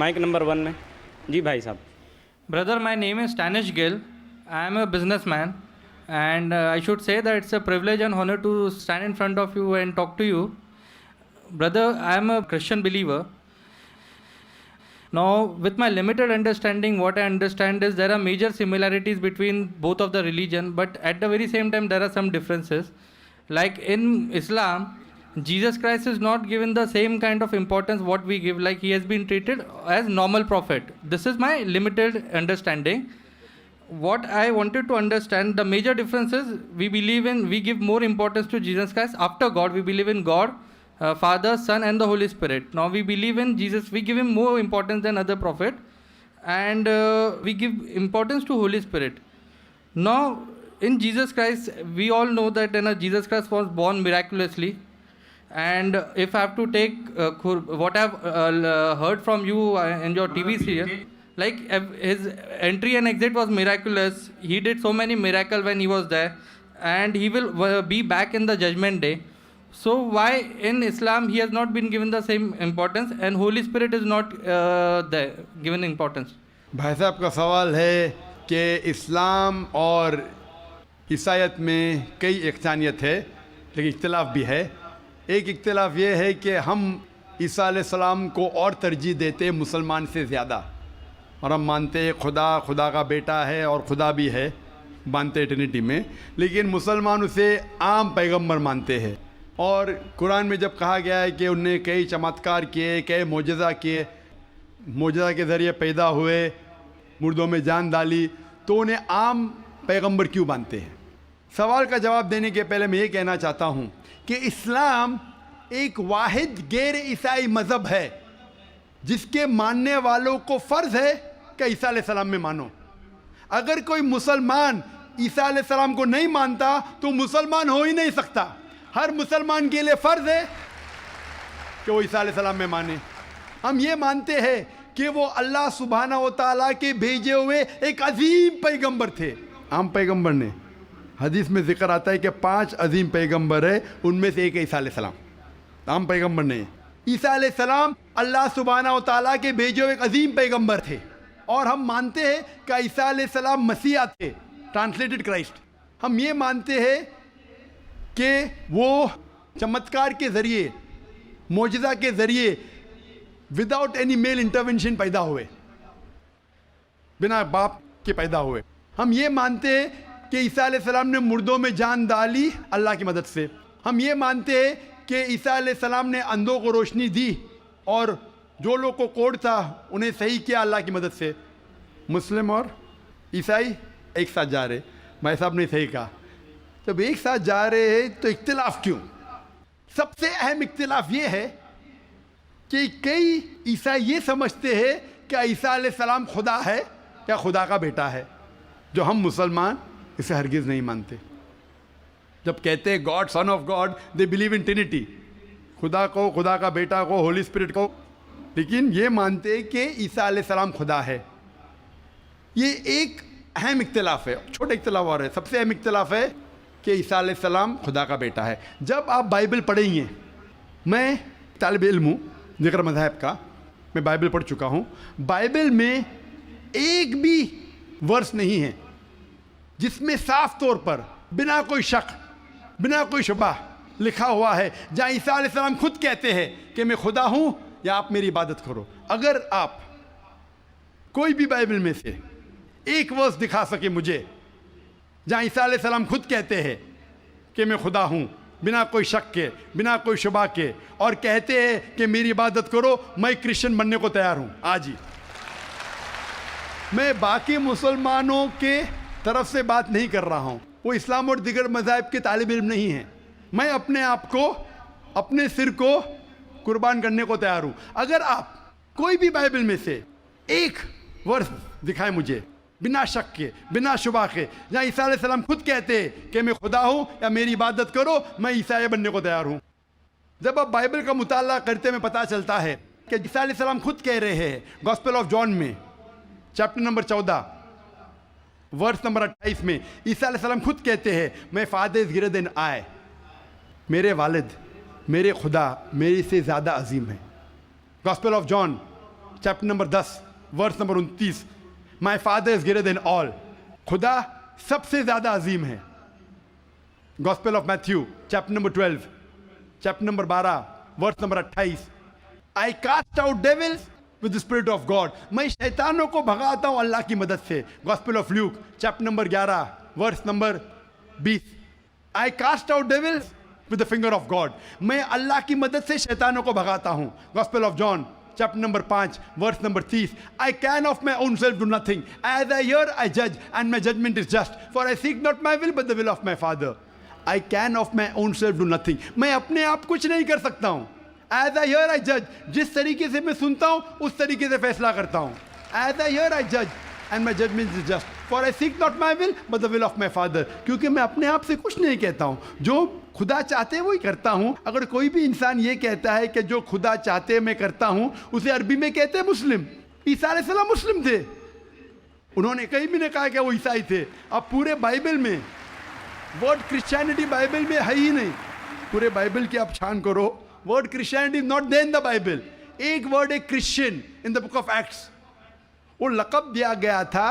Mic number 1 में। जी भाई साहब। Brother, my name is Stanish Gill. I am a businessman, and I should say that it's a privilege and honor to stand in front of you and talk to you. Brother, I am a Christian believer. Now, with my limited understanding, what I understand is there are major similarities between both of the religion, but at the very same time, there are some differences. Like in Islam, Jesus Christ is not given the same kind of importance what we give, like he has been treated as normal prophet. This is my limited understanding. What I wanted to understand, the major difference is we give more importance to Jesus Christ after God. We believe in God, Father, Son, and the Holy Spirit. Now we believe in Jesus, we give him more importance than other prophet, and we give importance to Holy Spirit. Now in Jesus Christ, we all know that Jesus Christ was born miraculously. And if I have to take what I've heard from you in your TV serial, like his entry and exit was miraculous. He did so many miracles when he was there, and he will be back in the judgment day. So why in Islam he has not been given the same importance, and Holy Spirit is not there given importance? भाई साहब का सवाल है कि इस्लाम और ईसाईयत में कई इख्तिलाफ है, लेकिन इख्तिलाफ भी है। एक इख्तिलाफ ये है कि हम ईसा अलैहिस्सलाम को और तरजीह देते हैं मुसलमान से ज़्यादा, और हम मानते हैं खुदा का बेटा है और खुदा भी है, मानते हैं ट्रिनिटी में। लेकिन मुसलमान उसे आम पैगंबर मानते हैं। और कुरान में जब कहा गया है कि उनने कई चमत्कार किए, कई मोजज़ा किए, मोजज़ा के ज़रिए पैदा हुए, मुर्दों में जान डाली, तो उन्हें आम पैगंबर क्यों मानते हैं? सवाल का जवाब देने के पहले मैं ये कहना चाहता हूँ कि इस्लाम एक वाहिद गैर ईसाई मज़हब है जिसके मानने वालों को फ़र्ज़ है कि ईसा अलैहिस्सलाम में मानो। अगर कोई मुसलमान ईसा अलैहिस्सलाम को नहीं मानता तो मुसलमान हो ही नहीं सकता। हर मुसलमान के लिए फ़र्ज़ है कि वो ईसा अलैहिस्सलाम में माने। हम ये मानते हैं कि वो अल्लाह सुब्हानहू व तआला के भेजे हुए एक अजीम पैगंबर थे। आम पैगंबर ने, हदीस में जिक्र आता है कि 5 अजीम पैगंबर है, उनमें से एक ईसा अलैहिस्सलाम। आम पैगंबर नहीं, ईसा अलैहिस्सलाम अल्लाह सुब्हानहू व तआला के भेजे हुए एक अजीम पैगंबर थे। और हम मानते हैं कि ईसा अलैहिस्सलाम मसीहा थे, ट्रांसलेटेड क्राइस्ट। हम ये मानते हैं कि वो चमत्कार के ज़रिए, मोजज़ा के ज़रिए, विदाउट एनी मेल इंटरवेंशन पैदा हुए, बिना बाप के पैदा हुए। हम ये मानते हैं कि ईसा अलैहिस्सलाम ने मुर्दों में जान डाली अल्लाह की मदद से। हम ये मानते हैं कि ईसा अलैहिस्सलाम ने अंधों को रोशनी दी और जो लोग को कोढ़ था उन्हें सही किया अल्लाह की मदद से। मुस्लिम और ईसाई एक साथ जा रहे, भाई साहब ने सही कहा। जब एक साथ जा रहे हैं तो इख्तिलाफ क्यों? सबसे अहम इख्तिलाफ ये है कि कई ईसाई ये समझते हैं कि ईसा अलैहिस्सलाम खुदा है या खुदा का बेटा है, जो हम मुसलमान इसे हरगिज़ नहीं मानते। जब कहते हैं God, son of God, they believe in Trinity, खुदा को, खुदा का बेटा को, होली स्पिरिट को, लेकिन ये मानते हैं कि ईसा अलैहिस्सलाम खुदा है। ये एक अहम इख्तिलाफ है। छोटा इख्तिलाफ और है, सबसे अहम इख्तिलाफ है कि ईसा अलैहिस्सलाम खुदा का बेटा है। जब आप बाइबल पढ़ेंगे, मैं तालिब इल्म हूँ ज़िक्र मज़हब का, मैं बाइबल पढ़ चुका हूँ। बाइबल में एक भी वर्स नहीं है जिसमें साफ तौर पर बिना कोई शक, बिना कोई शुबा लिखा हुआ है जहाँ ईसा अलैहिस्सलाम खुद कहते हैं कि मैं खुदा हूँ या आप मेरी इबादत करो। अगर आप कोई भी बाइबल में से एक वर्स दिखा सके मुझे जहाँ ईसा अलैहिस्सलाम खुद कहते हैं कि मैं खुदा हूँ, बिना कोई शक के, बिना कोई शुबा के, और कहते हैं कि मेरी इबादत करो, मैं क्रिश्चियन बनने को तैयार हूँ आज ही। मैं बाकी मुसलमानों के तरफ से बात नहीं कर रहा हूँ, वो इस्लाम और दिगर मज़ाहिब के तालिब इल्म नहीं हैं। मैं अपने आप को, अपने सिर को कुर्बान करने को तैयार हूँ। अगर आप कोई भी बाइबल में से एक वर्स दिखाए मुझे बिना शक के, बिना शुबा के, जहाँ ईसा अलैहिस्सलाम खुद कहते हैं कि मैं खुदा हूँ या मेरी इबादत करो, मैं ईसाई बनने को तैयार हूँ। जब आप बाइबल का मुताला करते में पता चलता है कि ईसा अलैहिस्सलाम खुद कह रहे हैं गॉस्पेल ऑफ जॉन में चैप्टर नंबर 14 वर्स नंबर 28 में, ईसा अलैहिस्सलाम खुद कहते हैं my father is greater than I, मेरे वालिद, मेरे खुदा मेरे से ज़्यादा अजीम है। Gospel of John chapter number 10 verse number 29, my father is greater than all, खुदा सबसे ज्यादा अजीम है। Gospel of Matthew chapter number 12 chapter number 12 verse number 28, I cast out devils with the spirit of God, मैं शैतानों को भगाता हूं अल्लाह की मदद से। Gospel of Luke chapter number 11 verse number 20, I cast out devils with the finger of God, मैं अल्लाह की मदद से शैतानों को भगाता हूं। Gospel of John chapter number 5 verse number 30, I can of my own self do nothing, as I hear I जज and my judgement is just, for I seek not my will but the will of my father. I can of my own self do nothing, मैं अपने आप कुछ नहीं कर सकता हूं। As I hear I जज, जिस तरीके से मैं सुनता हूं उस तरीके से फैसला करता हूं। एज आई हियर आई जज and my judgement is just, for I seek not my will but the will of my father, क्योंकि मैं अपने आप से कुछ नहीं कहता हूं, जो खुदा चाहते वही करता हूं। अगर कोई भी इंसान ये कहता है कि जो खुदा चाहते मैं करता हूं, उसे अरबी में कहते हैं मुस्लिम। ईसा अलैहिस्सलाम मुस्लिम थे, उन्होंने कहीं भी नहीं कहा कि वो ईसाई थे। अब पूरे बाइबल में वर्ड क्रिश्चियनिटी बाइबल में है ही नहीं, पूरे बाइबल की आप छान करो, word Christianity is not there in the Bible. एक वर्ड है Christian in the book of Acts, वो लक़ब दिया गया था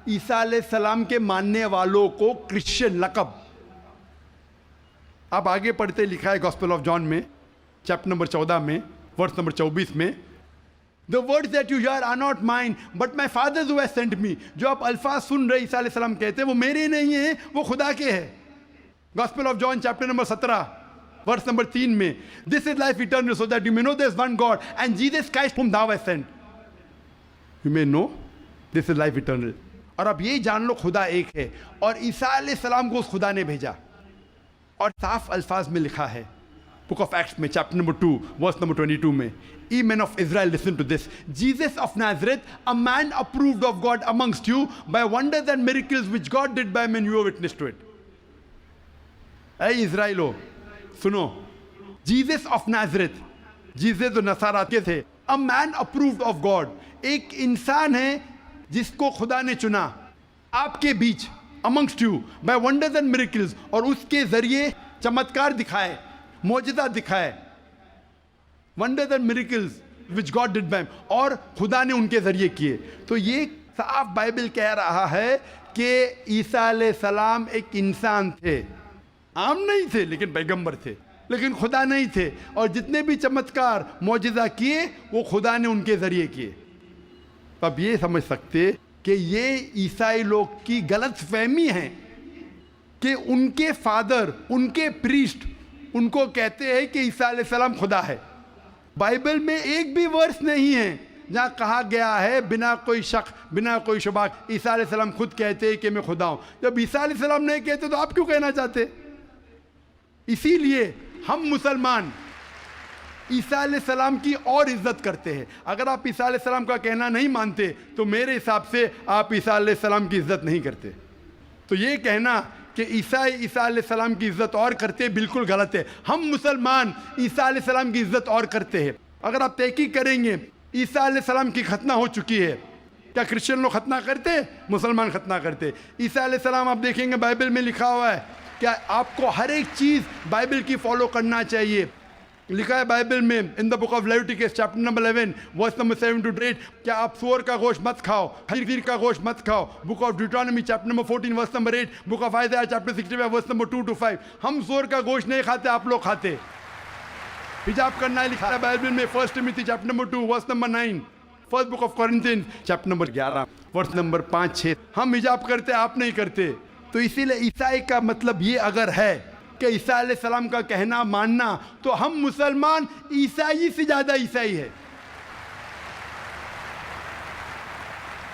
ईसा अलैहिस्सलाम के मानने वालों को, क्रिश्चियन लक़ब। आप आगे पढ़ते लिखा है गॉस्पेल ऑफ जॉन में चैप्टर नंबर 14 में वर्स नंबर 24 में, the words that you hear are not mine but my father who has sent me, जो आप अल्फाज सुन रहे ईसा अलैहिस्सलाम कहते हैं वो मेरे नहीं हैं, वो खुदा के हैं। Gospel of John chapter number 17 verse number 3 में, this is life eternal so that you may know there is one God and Jesus Christ whom thou hast sent, you may know this is life eternal. और अब ये जान लो खुदा एक है, और ईसा अलैहिस्सलाम को उस खुदा ने भेजा। और साफ अल्फाज में लिखा है बुक ऑफ एक्ट्स में चैप्टर नंबर 2 वर्स नंबर 22 में, ye man of Israel listen to this, Jesus of Nazareth a man approved of God amongst you by wonders and miracles which God did by man, you are witness to it. ऐ इजराइलो सुनो, Jesus of Nazareth, Jesus जो नसारा के थे, a man approved of God, एक इंसान है जिसको खुदा ने चुना आपके बीच, amongst you by wonders and miracles, और उसके जरिए चमत्कार दिखाए, मौजज़ा दिखाए, wonders and miracles which God did by, और खुदा ने उनके जरिए किए। तो ये साफ बाइबल कह रहा है कि ईसा अलैहिस्सलाम एक इंसान थे, आम नहीं थे लेकिन पैगंबर थे, लेकिन खुदा नहीं थे, और जितने भी चमत्कार मौजज़ा किए वो खुदा ने उनके जरिए किए। तो अब ये समझ सकते कि ये ईसाई लोग की गलत फहमी है कि उनके फादर, उनके प्रीस्ट उनको कहते हैं कि ईसा अलैहिस्सलाम खुदा है। बाइबल में एक भी वर्स नहीं है जहाँ कहा गया है बिना कोई शक, बिना कोई शुबा, ईसा अलैहिस्सलाम खुद कहते हैं कि मैं खुदा हूँ। जब ईसा अलैहिस्सलाम नहीं कहते तो आप क्यों कहना चाहते? इसीलिए हम मुसलमान ईसा अलैहिस्सलाम की और इज्जत करते हैं। अगर आप ईसा अलैहिस्सलाम का कहना नहीं मानते तो मेरे हिसाब से आप ईसा अलैहिस्सलाम की इज्जत नहीं करते। तो ये कहना कि ईसा अलैहिस्सलाम की इज्जत और करते बिल्कुल गलत है। हम मुसलमान ईसा अलैहिस्सलाम की इज्जत और करते हैं। अगर आप तहकीक करेंगे ईसा अलैहिस्सलाम की खतना हो चुकी है, क्या क्रिश्चियन लोग खतना करते? मुसलमान खतना करते। ईसा अलैहिस्सलाम आप देखेंगे बाइबल में लिखा हुआ है, क्या आपको हर एक चीज़ बाइबल की फॉलो करना चाहिए। लिखा है बाइबल में in the book of Leviticus chapter number 11 verse number 7 to 8, क्या आप सूअर का गोश्त मत खाओ, खीर का गोश्त मत खाओ। Book of Deuteronomy chapter number 14 verse number 8, book of Isaiah chapter 65 verse number 2 to 5। हम सूअर का गोश्त नहीं खाते, आप लोग खाते। हिजाब करना है लिखा है बाइबल में 1 Timothy chapter number 2 verse number 9, first book of Corinthians chapter number 11 verse number 5-6। हम हिजाब करते, आप नहीं करते। तो इसीलिए ईसाई का मतलब ये अगर है कि ईसा अलैहिस्सलाम का कहना मानना, तो हम मुसलमान ईसाई से ज़्यादा ईसाई है।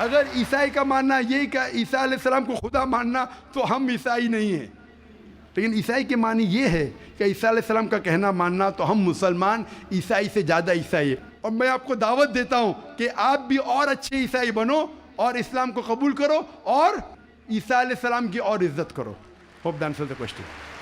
अगर ईसाई का मानना ये कि ईसा अलैहिस्सलाम को खुदा मानना, तो हम ईसाई नहीं हैं। लेकिन ईसाई के मानी ये है कि ईसा अलैहिस्सलाम का कहना मानना, तो हम मुसलमान ईसाई से ज़्यादा ईसाई है। और मैं आपको दावत देता हूँ कि आप भी और अच्छे ईसाई बनो और इस्लाम को कबूल करो और ईसा अलैहिस्सलाम की और इज्जत करो। Hope that answers the question.